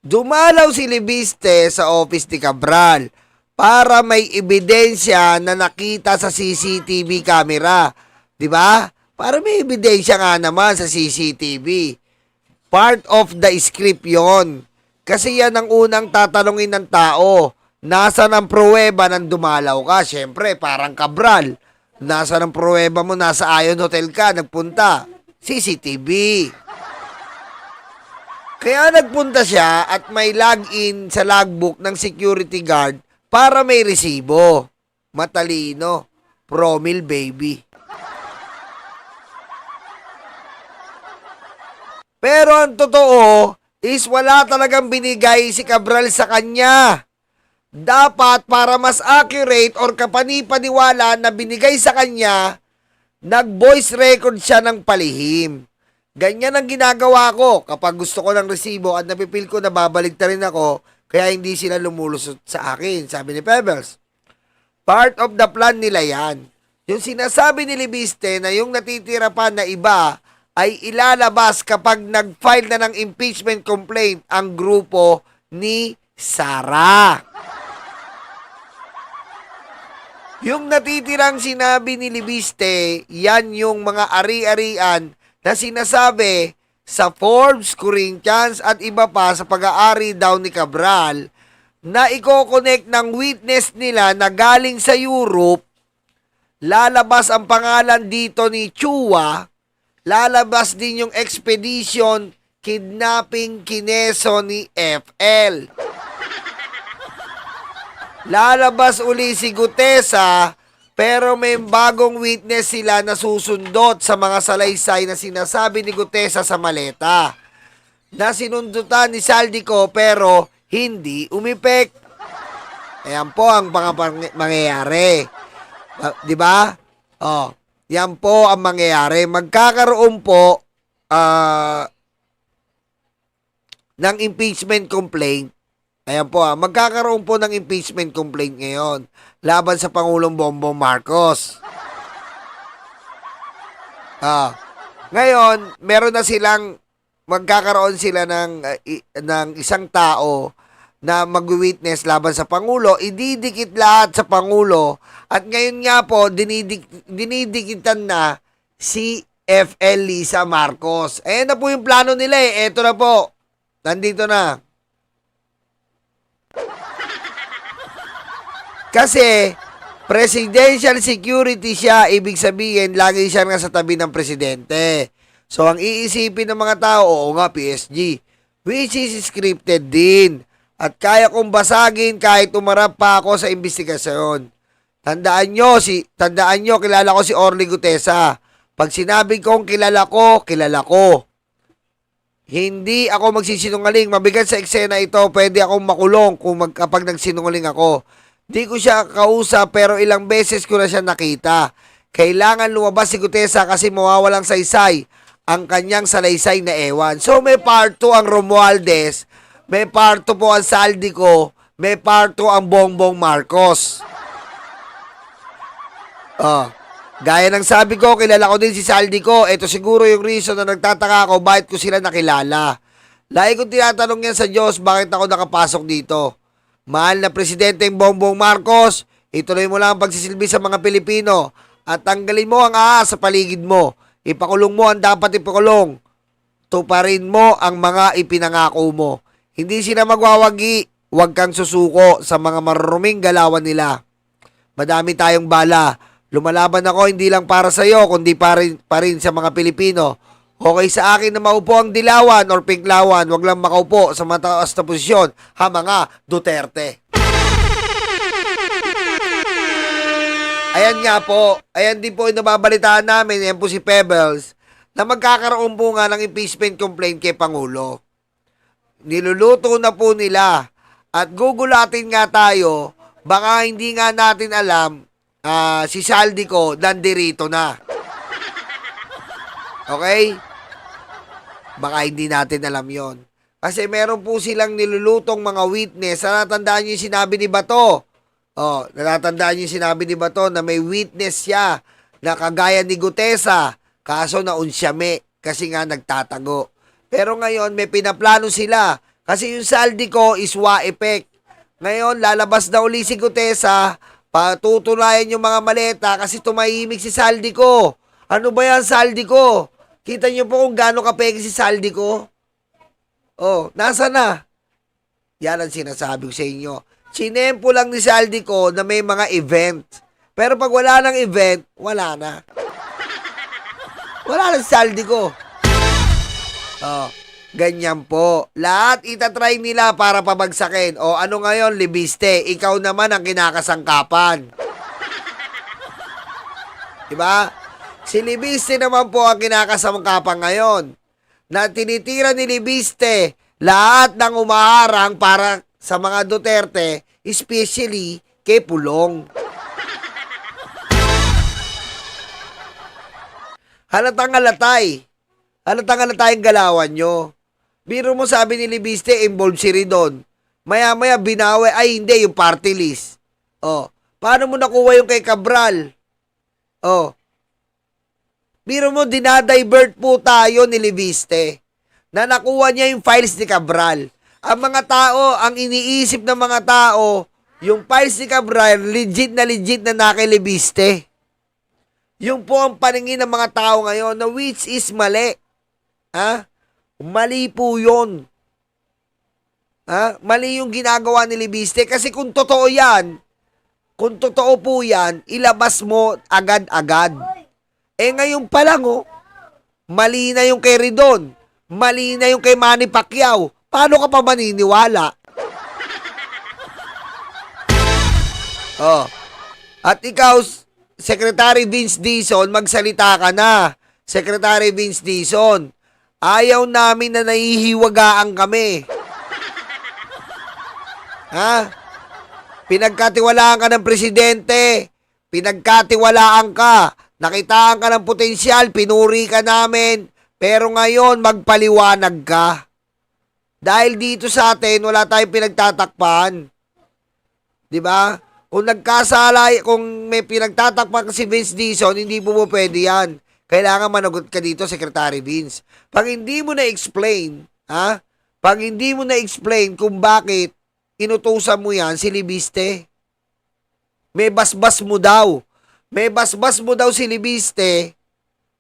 Dumalaw si Libiste sa office ni Cabral para may ebidensya na nakita sa CCTV camera. 'Di ba? Para may ebidensya nga naman sa CCTV. Part of the script yon. Kasi yan ang unang tatanungin ng tao. Nasaan ang pruweba ng dumalaw ka? Siyempre, parang Cabral. Nasaan ang pruweba mo? Nasa Ion Hotel ka, nagpunta. CCTV. Kaya nagpunta siya at may login sa logbook ng security guard para may resibo. Matalino. Promil baby. Pero ang totoo is wala talagang binigay si Cabral sa kanya. Dapat para mas accurate or kapanipaniwala na binigay sa kanya, nag-voice record siya ng palihim. Ganyan ang ginagawa ko kapag gusto ko ng resibo at napipil ko na babalik na rin ako, kaya hindi sila lumulusot sa akin, sabi ni Pebbles. Part of the plan nila yan. Yung sinasabi ni Libiste na yung natitira pa na iba ay ilalabas kapag nag-file na ng impeachment complaint ang grupo ni Sara. Yung natitirang sinabi ni Libiste, yan yung mga ari-arian na sinasabi sa Forbes, Corinthians at iba pa sa pag-aari daw ni Cabral na i-connect ng witness nila na galing sa Europe, lalabas ang pangalan dito ni Chua, lalabas din yung expedition kidnapping Kineso ni FL. Lalabas uli si Gutesa, pero may bagong witness sila na susundot sa mga salaysay na sinasabi ni Gutesa sa maleta. Na sinundutan ni Saldico pero hindi umipek. Ayan po ang mga mangyayari. Di ba? Oh, yan po ang mangyayari. Magkakaroon po ng impeachment complaint. Ayan po magkakaroon po ng impeachment complaint ngayon laban sa Pangulong Bongbong Marcos. Ngayon, meron na silang, magkakaroon sila ng isang tao na mag-witness laban sa Pangulo, ididikit lahat sa Pangulo, at ngayon nga po, dinidikitan na si FL Lisa Marcos. Ayan na po yung plano nila eh. Eto na po. Nandito na. Kasi, presidential security siya, ibig sabihin, lagi siya nga sa tabi ng presidente. So, ang iisipin ng mga tao, oo nga, PSG, which is scripted din. At kaya kong basagin kahit umarap pa ako sa investigasyon. Tandaan nyo, kilala ko si Orly Gutesa. Pag sinabi kong kilala ko, kilala ko. Hindi ako magsisinungaling. Mabigat sa eksena ito, pwede akong makulong kapag nagsinungaling ako. Di ko siya kausap pero ilang beses ko na siya nakita. Kailangan lumabas si Gutesa kasi mawawalang saysay ang kanyang salaysay na ewan. So may part 2 ang Romualdez, may part 2 po ang Saldico, may part 2 ang Bongbong Marcos. Gaya ng sabi ko, kilala ko din si Saldico. Ito siguro yung reason na nagtataka ako bakit ko sila nakilala. Lagi kong tinatanong yan sa Diyos, bakit ako nakapasok dito? Mahal na Presidenteng Bongbong Marcos, ituloy mo lang ang pagsisilbi sa mga Pilipino at tanggalin mo ang ahas sa paligid mo. Ipakulong mo ang dapat ipakulong. Tuparin mo ang mga ipinangako mo. Hindi sila magwawagi. Huwag kang susuko sa mga maruruming galawan nila. Madami tayong bala. Lumalaban ako hindi lang para sa iyo, kundi pa rin sa mga Pilipino. Okay sa akin na maupo ang dilawan or pinklawan, wag lang makaupo sa mataas na posisyon, ha mga Duterte. Ayan nga po, ayan din po yung nababalitaan namin, yan po si Pebbles, na magkakaroon po nga ng impeachment complaint kay Pangulo. Niluluto na po nila at gugulatin nga tayo, baka hindi nga natin alam, si Saldico nandirito na. Okay? Baka hindi natin alam yon. Kasi meron po silang nilulutong mga witness. Natatandaan nyo yung sinabi ni Bato. Natatandaan nyo yung sinabi ni Bato na may witness siya na kagaya ni Gutesa. Kaso naunsyame kasi nga nagtatago. Pero ngayon may pinaplano sila. Kasi yung saldi ko is wa effect. Ngayon, lalabas na uli si Gutesa, patutunayan yung mga maleta kasi tumahimik si saldi ko. Ano ba yan saldi ko? Kita niyo po kung gaano kapeke si saldi ko? Oh, nasa na? Yan ang sinasabi ko sa inyo. Sinempo lang ni saldi ko na may mga event. Pero pag wala ng event, wala na. Wala na si saldi ko. Oh, ganyan po. Lahat itatry nila para pabagsakin. O ano ngayon, libiste? Ikaw naman ang kinakasangkapan. Diba? Si Libiste naman po ang kinakasangkapan ngayon. Na tinitira ni Libiste lahat ng umaharang para sa mga Duterte, especially kay Pulong. Halatang halatay. Halatang halatay ang galawan nyo. Biro mo sabi ni Libiste, involved si Ridon. Maya-maya binawi, ay hindi, yung party list. Oh, paano mo nakuha yung kay Cabral? Oh, biro mo, dinadivert po tayo ni Libiste na nakuha niya yung files ni Cabral. Ang mga tao, ang iniisip ng mga tao, yung files ni Cabral, legit na nakilibiste. Yung po ang paningin ng mga tao ngayon na which is mali. Ha? Mali po yun. Ha? Mali yung ginagawa ni Libiste. Kasi kung totoo yan, kung totoo po yan, ilabas mo agad-agad. Eh ngayon pa lang, oh, mali na yung kay Ridon. Mali na yung kay Manny Pacquiao. Paano ka pa maniniwala? Oh. At ikaw, Secretary Vince Dizon, magsalita ka na. Secretary Vince Dizon, ayaw namin na nahihiwagaan kami. Ha? Pinagkatiwalaan ka ng presidente. Pinagkatiwalaan ka. Nakitaan ka ng potensyal. Pinuri ka namin. Pero ngayon, magpaliwanag ka. Dahil dito sa atin, wala tayong pinagtatakpan. Diba? Kung nagkasala, kung may pinagtatakpan ka si Vince Dizon, hindi po pwede yan. Kailangan managot ka dito, Secretary Vince. Pag hindi mo na-explain, ha? Pag hindi mo na-explain kung bakit inutusan mo yan si Libiste, may basbas mo daw. May basbas mo daw si Libiste,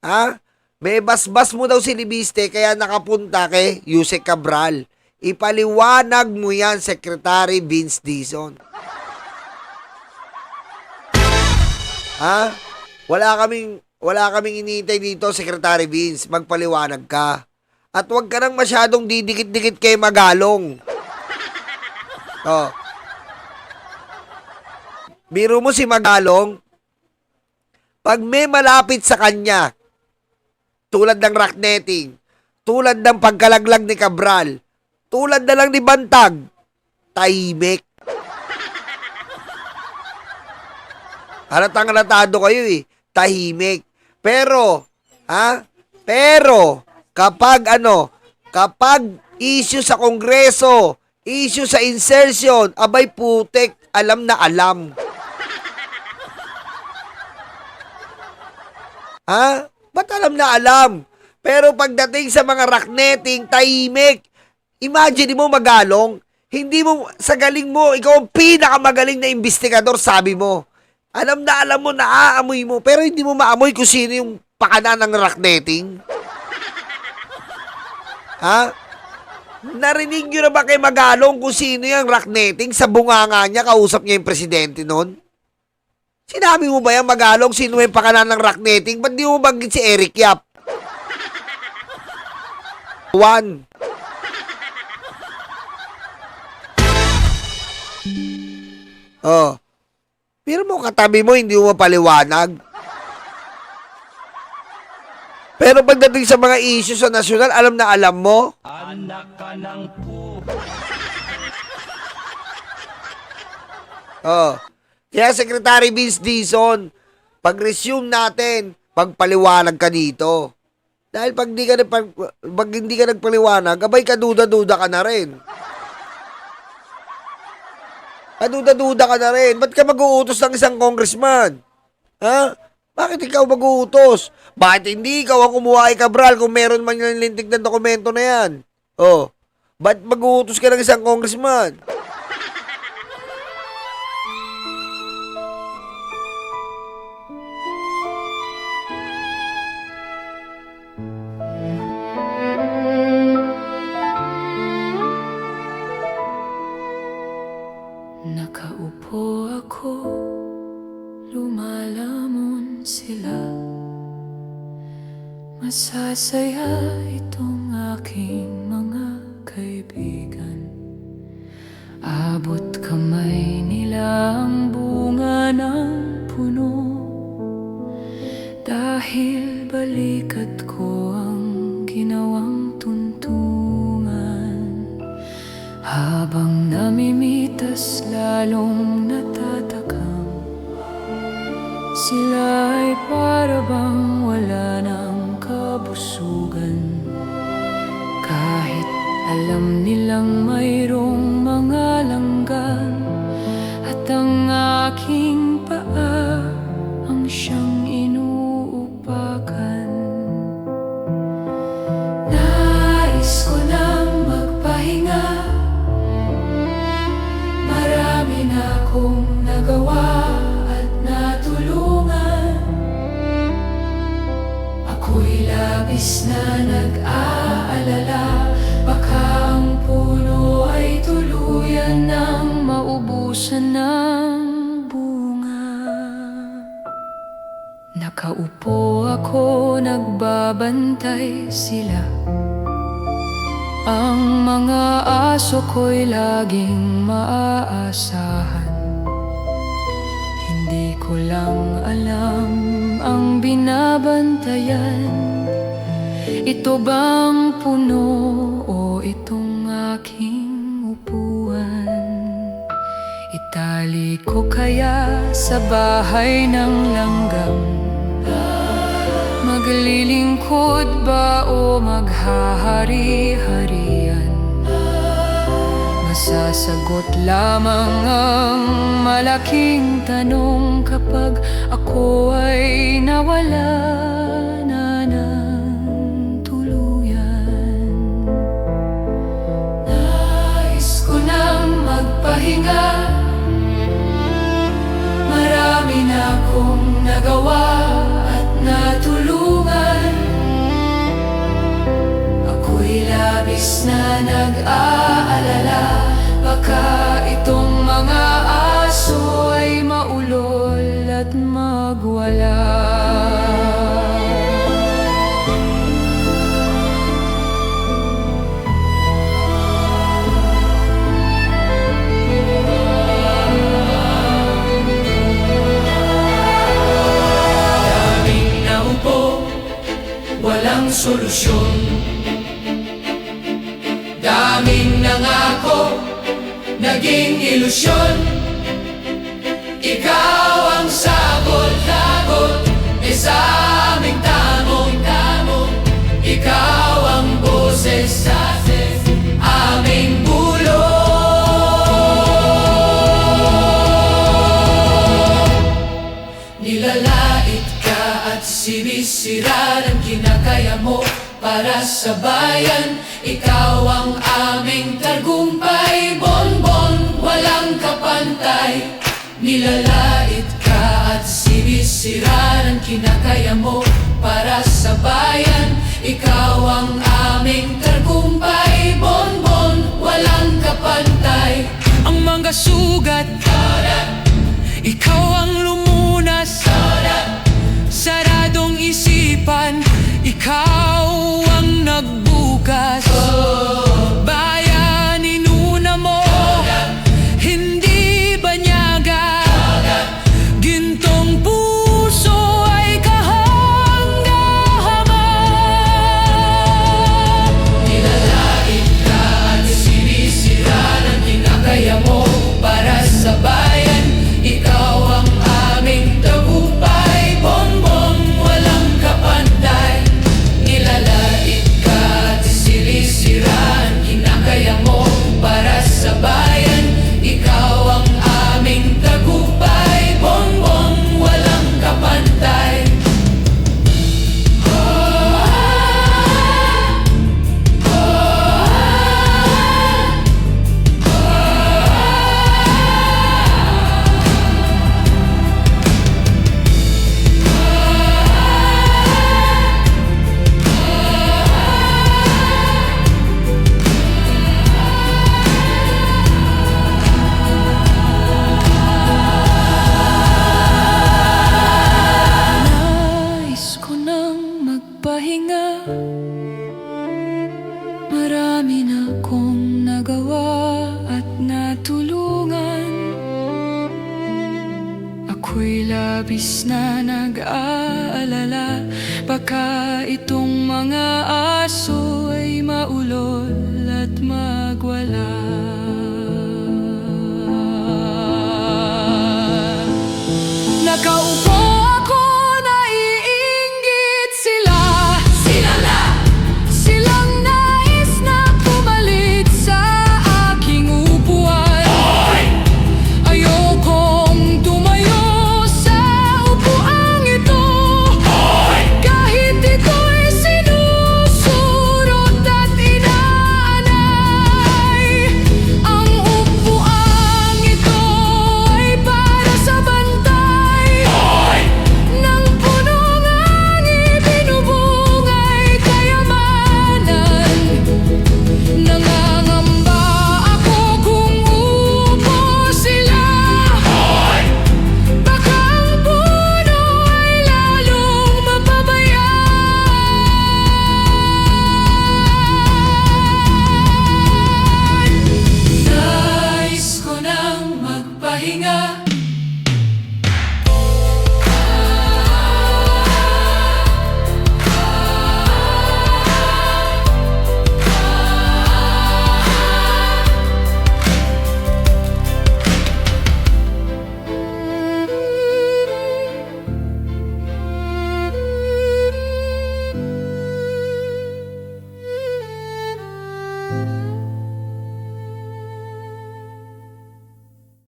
ha? May basbas mo daw si Libiste, kaya nakapunta kay Yusek Cabral. Ipaliwanag mo yan, Secretary Vince Dizon. Ha? Wala kaming iniintay dito, Secretary Vince. Magpaliwanag ka. At huwag ka nang masyadong didikit-dikit kay Magalong. Oh. Biro mo si Magalong, pag may malapit sa kanya, tulad ng rocknetting, tulad ng pagkalaglag ni Cabral, tulad na lang ni Bantag, tahimik. Halatang-halatado kayo eh. Tahimik. Pero, kapag issue sa Kongreso, issue sa insertion, abay putek, alam na alam. Ha? Ba't alam na alam? Pero pagdating sa mga rocknetting, tahimik. Imagine mo Magalong, hindi mo, sa galing mo, ikaw ang pinakamagaling na investigador, sabi mo. Alam na alam mo, naaamoy mo, pero hindi mo maamoy kung sino yung pakana ng rocknetting. Ha? Narinig nyo na ba kay Magalong kung sino yung rocknetting? Sa bunganga niya, kausap niya yung presidente nun? Sinabi mo ba yan, Magalong, sino yung pakana ng rocknetting? Ba't di mo banggit si Eric Yap? One. Oh. Pero mo katabi mo, hindi mo mapaliwanag. Pero pagdating sa mga issue sa nasyonal, alam na alam mo. Anak ka ng po. Oh. Kaya Secretary Vince Dizon, pag-resume natin, pagpaliwanag ka dito. Dahil pag hindi ka nagpaliwanag, abay ka duda-duda ka na rin. Duda-duda ka na rin. Ba't ka mag-uutos ng isang congressman? Ha? Bakit ikaw mag-uutos? Bakit hindi ikaw ang kumuha kay Cabral kung meron man yung lintik na dokumento na yan? Oh. Ba't mag-uutos ka ng isang congressman? Nakaupo ako, lumalamon sila. Masasaya itong aking mga kaibigan. Abot kamay nila ang bunga ng puno, dahil balikat ko ang ginawang tuntungan. Habang namimitas lalong natatakam, sila ay para bang wala ng kabusugan. Kahit alam nilang mayroong mga langgam, at ang aking paa ang siyang inuupakan. Nais ko nang magpahinga, marami na akong nagawa at natulungan. Ako'y labis na nag-aalala, baka ang puno ay tuluyan nang maubusan ng bunga. Nakaupo ako, nagbabantay sila. Ang mga aso ko'y laging maaasahan. Hindi ko lang alam ang binabantayan. Ito bang puno o itong aking upuan? Itali ko kaya sa bahay ng langgam? Maglilingkod ba o maghahari-harian? Masasagot lamang ang malaking tanong kapag ako ay nawala na ng tuluyan. Nais ko nang magpahinga, marami na akong nagawa at natulungan. Ako'y labis na nag-aalala, baka itong mga aso ay maulol at magwala. Daming naupo, walang solusyon. Daming nangako, naging ilusyon. Ikaw ang sagot-sagot sa aming tamong-tamong. Ikaw ang boses sa aming bulong. Nilalait ka at sinisira ng kinakaya mo para sa bayan. Ikaw ang aming tagumpay, bonbon, walang kapantay. Nilalait ka at sinisira ng kinakaya mo para sa bayan. Ikaw ang aming tagumpay, bonbon, walang kapantay. Ang mga sugat, ikaw ang lumunas. Saradong isipan, ikaw ang nagbukas. Bayan, inuna mo, hindi banyaga. Gintong puso ay kahanga-hanga. Nilalait ka at sinisira ng kinakaya mo para sa bayan. Ikaw ang aming tagumpay, bonbon, walang kapantay. labis na nag-aalala. Baka itong mga aso